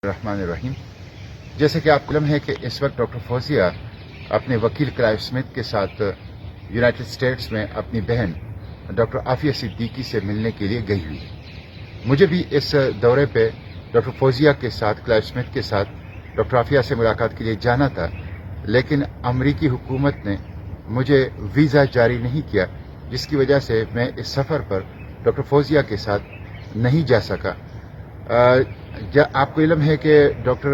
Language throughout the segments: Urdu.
الرحمن الرحیم۔ جیسے کہ آپ کو علم ہے کہ اس وقت ڈاکٹر فوزیہ اپنے وکیل کلائیو اسمتھ کے ساتھ یونائٹڈ اسٹیٹس میں اپنی بہن ڈاکٹر عافیہ صدیقی سے ملنے کے لیے گئی ہوئی ہے۔ مجھے بھی اس دورے پہ ڈاکٹر فوزیہ کے ساتھ کلائیو اسمتھ کے ساتھ ڈاکٹر عافیہ سے ملاقات کے لیے جانا تھا، لیکن امریکی حکومت نے مجھے ویزا جاری نہیں کیا، جس کی وجہ سے میں اس سفر پر ڈاکٹر فوزیہ کے ساتھ نہیں جا سکا۔ آپ کو علم ہے کہ ڈاکٹر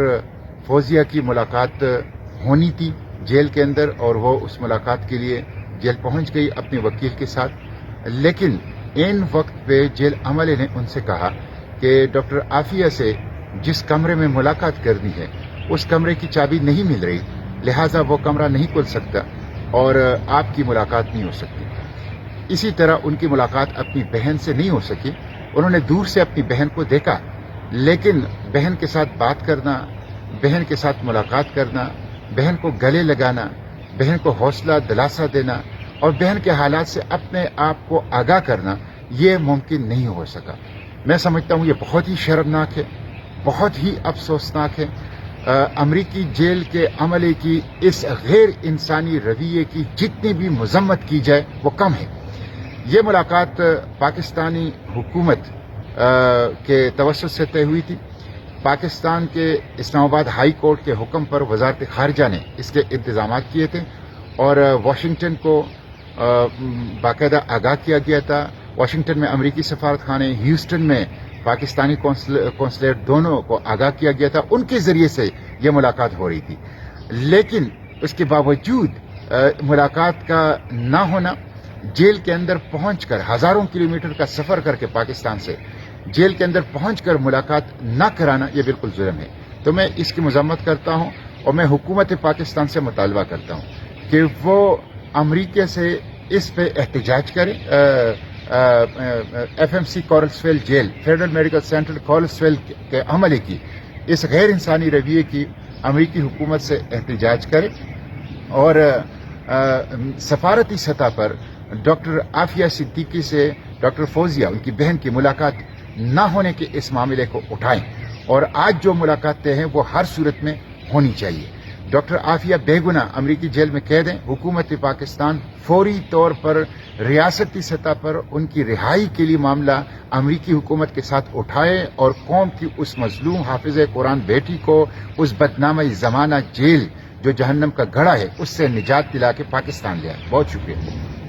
فوزیہ کی ملاقات ہونی تھی جیل کے اندر، اور وہ اس ملاقات کے لیے جیل پہنچ گئی اپنے وکیل کے ساتھ، لیکن ان وقت پہ جیل عملے نے ان سے کہا کہ ڈاکٹر عافیہ سے جس کمرے میں ملاقات کرنی ہے اس کمرے کی چابی نہیں مل رہی، لہٰذا وہ کمرہ نہیں کھل سکتا اور آپ کی ملاقات نہیں ہو سکتی۔ اسی طرح ان کی ملاقات اپنی بہن سے نہیں ہو سکی۔ انہوں نے دور سے اپنی بہن کو دیکھا، لیکن بہن کے ساتھ بات کرنا، بہن کے ساتھ ملاقات کرنا، بہن کو گلے لگانا، بہن کو حوصلہ دلاسا دینا اور بہن کے حالات سے اپنے آپ کو آگاہ کرنا، یہ ممکن نہیں ہو سکا۔ میں سمجھتا ہوں یہ بہت ہی شرمناک ہے، بہت ہی افسوسناک ہے۔ امریکی جیل کے عملے کی اس غیر انسانی رویے کی جتنی بھی مذمت کی جائے وہ کم ہے۔ یہ ملاقات پاکستانی حکومت کے توسط سے طے ہوئی تھی۔ پاکستان کے اسلام آباد ہائی کورٹ کے حکم پر وزارت خارجہ نے اس کے انتظامات کیے تھے اور واشنگٹن کو باقاعدہ آگاہ کیا گیا تھا۔ واشنگٹن میں امریکی سفارت خانے، ہیوسٹن میں پاکستانی کونسلیٹ، دونوں کو آگاہ کیا گیا تھا، ان کے ذریعے سے یہ ملاقات ہو رہی تھی۔ لیکن اس کے باوجود ملاقات کا نہ ہونا، جیل کے اندر پہنچ کر ہزاروں کلومیٹر کا سفر کر کے پاکستان سے جیل کے اندر پہنچ کر ملاقات نہ کرانا، یہ بالکل ظلم ہے۔ تو میں اس کی مذمت کرتا ہوں اور میں حکومت پاکستان سے مطالبہ کرتا ہوں کہ وہ امریکہ سے اس پہ احتجاج کرے۔ F M C Coralville jail, federal medical centre Coralville کے عملے کی اس غیر انسانی رویے کی امریکی حکومت سے احتجاج کرے اور سفارتی سطح پر ڈاکٹر عافیہ صدیقی سے ڈاکٹر فوزیہ، ان کی بہن کی ملاقات نہ ہونے کے اس معاملے کو اٹھائیں، اور آج جو ملاقاتیں ہیں وہ ہر صورت میں ہونی چاہیے۔ ڈاکٹر عافیہ بے گناہ امریکی جیل میں قید ہیں۔ حکومت پاکستان فوری طور پر ریاستی سطح پر ان کی رہائی کے لیے معاملہ امریکی حکومت کے ساتھ اٹھائے اور قوم کی اس مظلوم حافظ قرآن بیٹی کو اس بدنامہ زمانہ جیل جو جہنم کا گڑھا ہے اس سے نجات دلا کے پاکستان لے آئے۔ بہت شکریہ۔